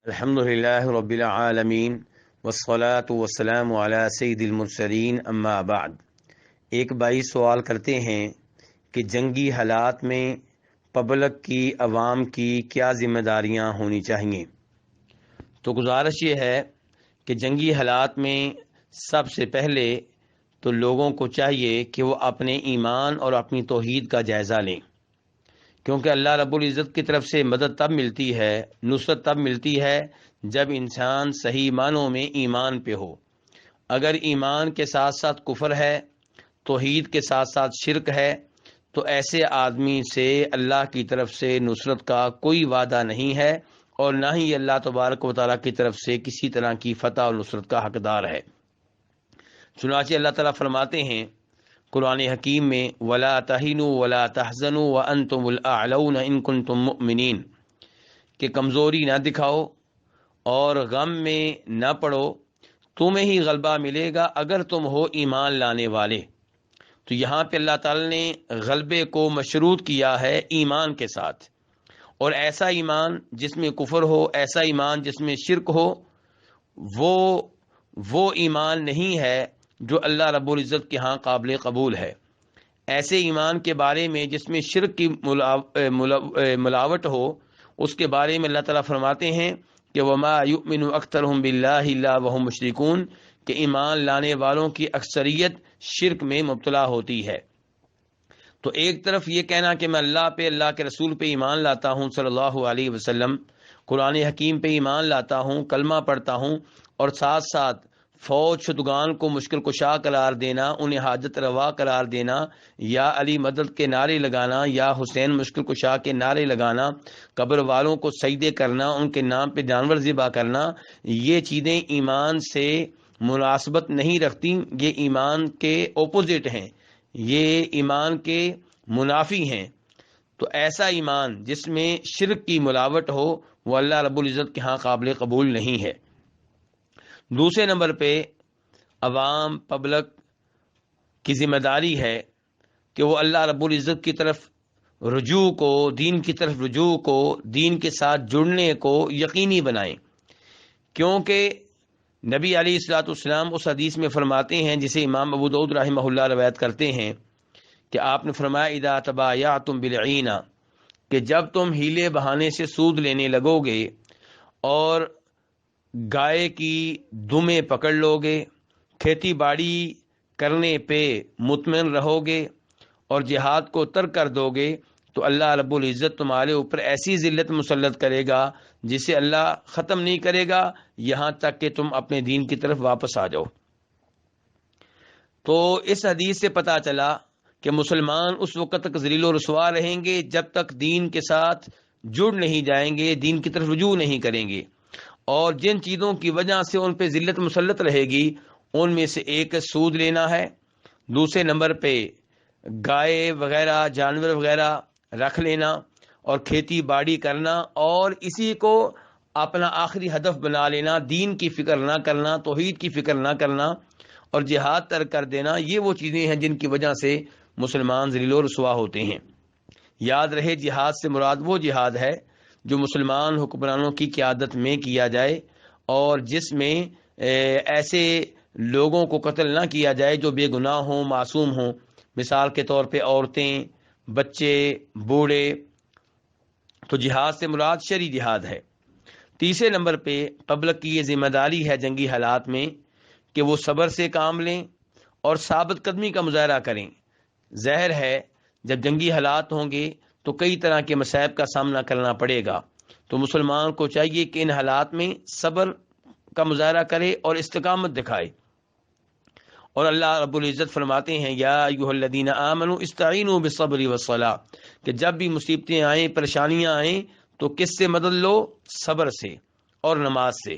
الحمدللہ رب العالمین والصلاة والسلام علی سید المرسلین اما بعد۔ ایک بھائی سوال کرتے ہیں کہ جنگی حالات میں پبلک کی، عوام کی کیا ذمہ داریاں ہونی چاہیے؟ تو گزارش یہ ہے کہ جنگی حالات میں سب سے پہلے تو لوگوں کو چاہیے کہ وہ اپنے ایمان اور اپنی توحید کا جائزہ لیں، کیونکہ اللہ رب العزت کی طرف سے مدد تب ملتی ہے، نصرت تب ملتی ہے جب انسان صحیح معنوں میں ایمان پہ ہو۔ اگر ایمان کے ساتھ ساتھ کفر ہے، توحید کے ساتھ ساتھ شرک ہے، تو ایسے آدمی سے اللہ کی طرف سے نصرت کا کوئی وعدہ نہیں ہے، اور نہ ہی اللہ تبارک و تعالیٰ کی طرف سے کسی طرح کی فتح اور نصرت کا حقدار ہے۔ چنانچہ اللہ تعالیٰ فرماتے ہیں قرآن حکیم میں، وَلَا تَهِنُوا وَلَا تَحْزَنُوا وَأَنْتُمُ الْأَعْلَوْنَ إِن كُنتُم مُؤْمِنِينَ، کہ کمزوری نہ دکھاؤ اور غم میں نہ پڑو، تمہیں ہی غلبہ ملے گا اگر تم ہو ایمان لانے والے۔ تو یہاں پہ اللہ تعالی نے غلبے کو مشروط کیا ہے ایمان کے ساتھ، اور ایسا ایمان جس میں کفر ہو، ایسا ایمان جس میں شرک ہو، وہ ایمان نہیں ہے جو اللہ رب العزت کے ہاں قابل قبول ہے۔ ایسے ایمان کے بارے میں جس میں شرک کی ملاوٹ ہو، اس کے بارے میں اللہ تعالیٰ فرماتے ہیں کہ وَمَا يُؤْمِنُ أَكْثَرُهُم بِاللَّهِ إِلَّا وَهُم مُشْرِكُونَ، کہ ایمان لانے والوں کی اکثریت شرک میں مبتلا ہوتی ہے۔ تو ایک طرف یہ کہنا کہ میں اللہ پہ، اللہ کے رسول پہ ایمان لاتا ہوں صلی اللہ علیہ وسلم، قرآن حکیم پہ ایمان لاتا ہوں، کلمہ پڑھتا ہوں، اور ساتھ ساتھ فوج شدگان کو مشکل کشا قرار دینا، انہیں حاجت روا قرار دینا، یا علی مدد کے نعرے لگانا، یا حسین مشکل کشا کے نعرے لگانا، قبر والوں کو سجدے کرنا، ان کے نام پہ جانور ذبح کرنا، یہ چیزیں ایمان سے مناسبت نہیں رکھتی، یہ ایمان کے اپوزٹ ہیں، یہ ایمان کے منافی ہیں۔ تو ایسا ایمان جس میں شرک کی ملاوٹ ہو، وہ اللہ رب العزت کے ہاں قابل قبول نہیں ہے۔ دوسرے نمبر پہ عوام، پبلک کی ذمہ داری ہے کہ وہ اللہ رب العزت کی طرف رجوع کو، دین کی طرف رجوع کو، دین کے ساتھ جڑنے کو یقینی بنائیں، کیونکہ نبی علیہ الصلوۃ والسلام اس حدیث میں فرماتے ہیں جسے امام ابو داؤد رحمہ اللہ روایت کرتے ہیں کہ آپ نے فرمایا اذا تبایعتم بالعینہ، کہ جب تم ہیلے بہانے سے سود لینے لگو گے اور گائے کی دمیں پکڑ لو گے، کھیتی باڑی کرنے پہ مطمئن رہو گے اور جہاد کو ترک کر دو گے، تو اللہ رب العزت تمہارے اوپر ایسی ذلت مسلط کرے گا جسے اللہ ختم نہیں کرے گا یہاں تک کہ تم اپنے دین کی طرف واپس آ جاؤ۔ تو اس حدیث سے پتہ چلا کہ مسلمان اس وقت تک ذلیل و رسوا رہیں گے جب تک دین کے ساتھ جڑ نہیں جائیں گے، دین کی طرف رجوع نہیں کریں گے، اور جن چیزوں کی وجہ سے ان پہ ذلت مسلط رہے گی ان میں سے ایک سود لینا ہے، دوسرے نمبر پہ گائے وغیرہ، جانور وغیرہ رکھ لینا اور کھیتی باڑی کرنا، اور اسی کو اپنا آخری ہدف بنا لینا، دین کی فکر نہ کرنا، توحید کی فکر نہ کرنا اور جہاد ترک کر دینا۔ یہ وہ چیزیں ہیں جن کی وجہ سے مسلمان ذلیل و رسوا ہوتے ہیں۔ یاد رہے جہاد سے مراد وہ جہاد ہے جو مسلمان حکمرانوں کی قیادت میں کیا جائے، اور جس میں ایسے لوگوں کو قتل نہ کیا جائے جو بے گناہ ہوں، معصوم ہوں، مثال کے طور پہ عورتیں، بچے، بوڑھے۔ تو جہاد سے مراد شرعی جہاد ہے۔ تیسرے نمبر پہ پبلک کی یہ ذمہ داری ہے جنگی حالات میں کہ وہ صبر سے کام لیں اور ثابت قدمی کا مظاہرہ کریں۔ ظاہر ہے جب جنگی حالات ہوں گے تو کئی طرح کے مصائب کا سامنا کرنا پڑے گا، تو مسلمان کو چاہیے کہ ان حالات میں صبر کا مظاہرہ کرے اور استقامت دکھائے۔ اور اللہ رب العزت فرماتے ہیں یا ایھا الذین آمنوا استعینوا بالصبر والصلاۃ، کہ جب بھی مصیبتیں آئیں، پریشانیاں آئیں تو کس سے مدد لو؟ صبر سے اور نماز سے۔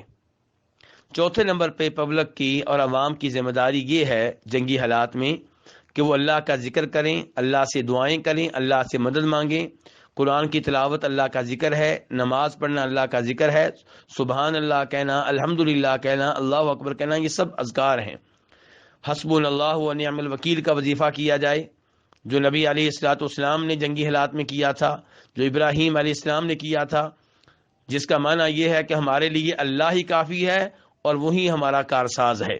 چوتھے نمبر پہ پبلک کی اور عوام کی ذمہ داری یہ ہے جنگی حالات میں کہ وہ اللہ کا ذکر کریں، اللہ سے دعائیں کریں، اللہ سے مدد مانگیں۔ قرآن کی تلاوت اللہ کا ذکر ہے، نماز پڑھنا اللہ کا ذکر ہے، سبحان اللہ کہنا، الحمدللہ کہنا، اللہ اکبر کہنا، یہ سب اذکار ہیں۔ حسبنا اللہ و نعم الوکیل کا وظیفہ کیا جائے، جو نبی علیہ الصلوۃ والسلام نے جنگی حالات میں کیا تھا، جو ابراہیم علیہ السلام نے کیا تھا۔ جس کا معنی یہ ہے کہ ہمارے لیے اللہ ہی کافی ہے اور وہی ہمارا کارساز ہے۔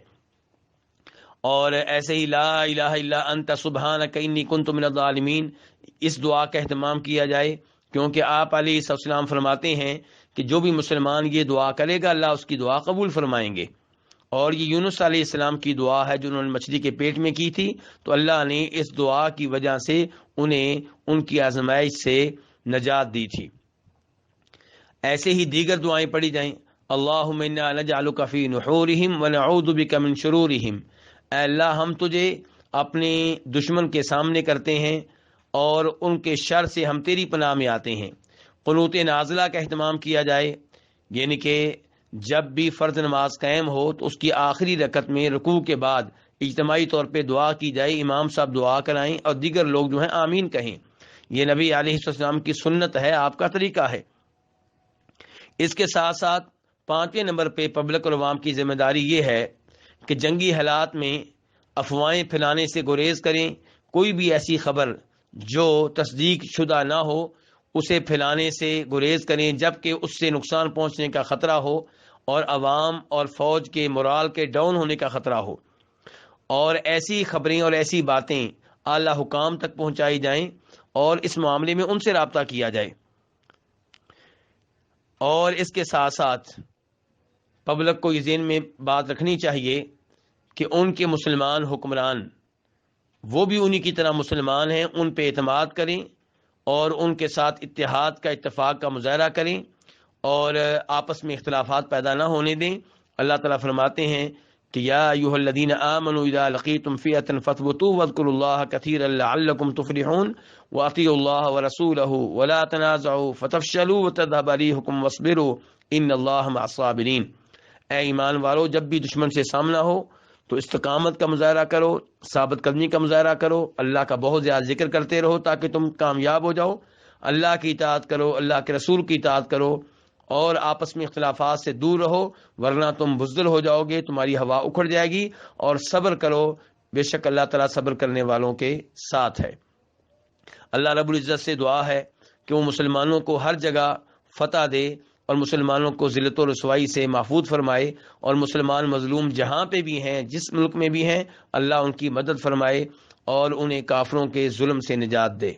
اور ایسے ہی لا الہ الا انت سبحانک انی کنت من الظالمین، اس دعا کا اہتمام کیا جائے، کیونکہ آپ علیہ السلام فرماتے ہیں کہ جو بھی مسلمان یہ دعا کرے گا اللہ اس کی دعا قبول فرمائیں گے۔ اور یہ یونس علیہ السلام کی دعا ہے جو انہوں نے مچھلی کے پیٹ میں کی تھی، تو اللہ نے اس دعا کی وجہ سے انہیں ان کی آزمائش سے نجات دی تھی۔ ایسے ہی دیگر دعائیں پڑھی جائیں، اللہم انا نجعلک فی نحورہم ونعوذ بک من شرورہم، اے اللہ ہم تجھے اپنے دشمن کے سامنے کرتے ہیں اور ان کے شر سے ہم تیری پناہ میں آتے ہیں۔ قنوت نازلہ کا اہتمام کیا جائے، یعنی کہ جب بھی فرض نماز قائم ہو تو اس کی آخری رکعت میں رکوع کے بعد اجتماعی طور پہ دعا کی جائے، امام صاحب دعا کرائیں اور دیگر لوگ جو ہیں آمین کہیں۔ یہ نبی علیہ السلام کی سنت ہے، آپ کا طریقہ ہے۔ اس کے ساتھ ساتھ 5ویں نمبر پہ پبلک اور عوام کی ذمہ داری یہ ہے کہ جنگی حالات میں افواہیں پھیلانے سے گریز کریں۔ کوئی بھی ایسی خبر جو تصدیق شدہ نہ ہو اسے پھیلانے سے گریز کریں، جبکہ اس سے نقصان پہنچنے کا خطرہ ہو اور عوام اور فوج کے مورال کے ڈاؤن ہونے کا خطرہ ہو، اور ایسی خبریں اور ایسی باتیں اعلی حکام تک پہنچائی جائیں اور اس معاملے میں ان سے رابطہ کیا جائے۔ اور اس کے ساتھ ساتھ پبلک کو یہ ذہن میں بات رکھنی چاہیے کہ ان کے مسلمان حکمران وہ بھی انہی کی طرح مسلمان ہیں، ان پہ اعتماد کریں اور ان کے ساتھ اتحاد کا اتفاق کا مظاہرہ کریں اور آپس میں اختلافات پیدا نہ ہونے دیں۔ اللہ تعالیٰ فرماتے ہیں کہ یا ایھا الذین آمنوا اذا لقیتم فئۃ فاثبتوا واذکروا اللہ کثیرا لعلکم تفلحون واطیعوا اللہ ورسولہ ولا تنازعوا فتفشلوا وتذهب ريحكم واصبروا ان اللہ مع الصابرین۔ اے ایمان والو، جب بھی دشمن سے سامنا ہو تو استقامت کا مظاہرہ کرو، ثابت قدمی کا مظاہرہ کرو، اللہ کا بہت زیادہ ذکر کرتے رہو تاکہ تم کامیاب ہو جاؤ، اللہ کی اطاعت کرو، اللہ کے رسول کی اطاعت کرو اور آپس میں اختلافات سے دور رہو، ورنہ تم بزدل ہو جاؤ گے، تمہاری ہوا اکھڑ جائے گی۔ اور صبر کرو، بے شک اللہ تعالیٰ صبر کرنے والوں کے ساتھ ہے۔ اللہ رب العزت سے دعا ہے کہ وہ مسلمانوں کو ہر جگہ فتح دے اور مسلمانوں کو ذلت و رسوائی سے محفوظ فرمائے، اور مسلمان مظلوم جہاں پہ بھی ہیں، جس ملک میں بھی ہیں، اللہ ان کی مدد فرمائے اور انہیں کافروں کے ظلم سے نجات دے۔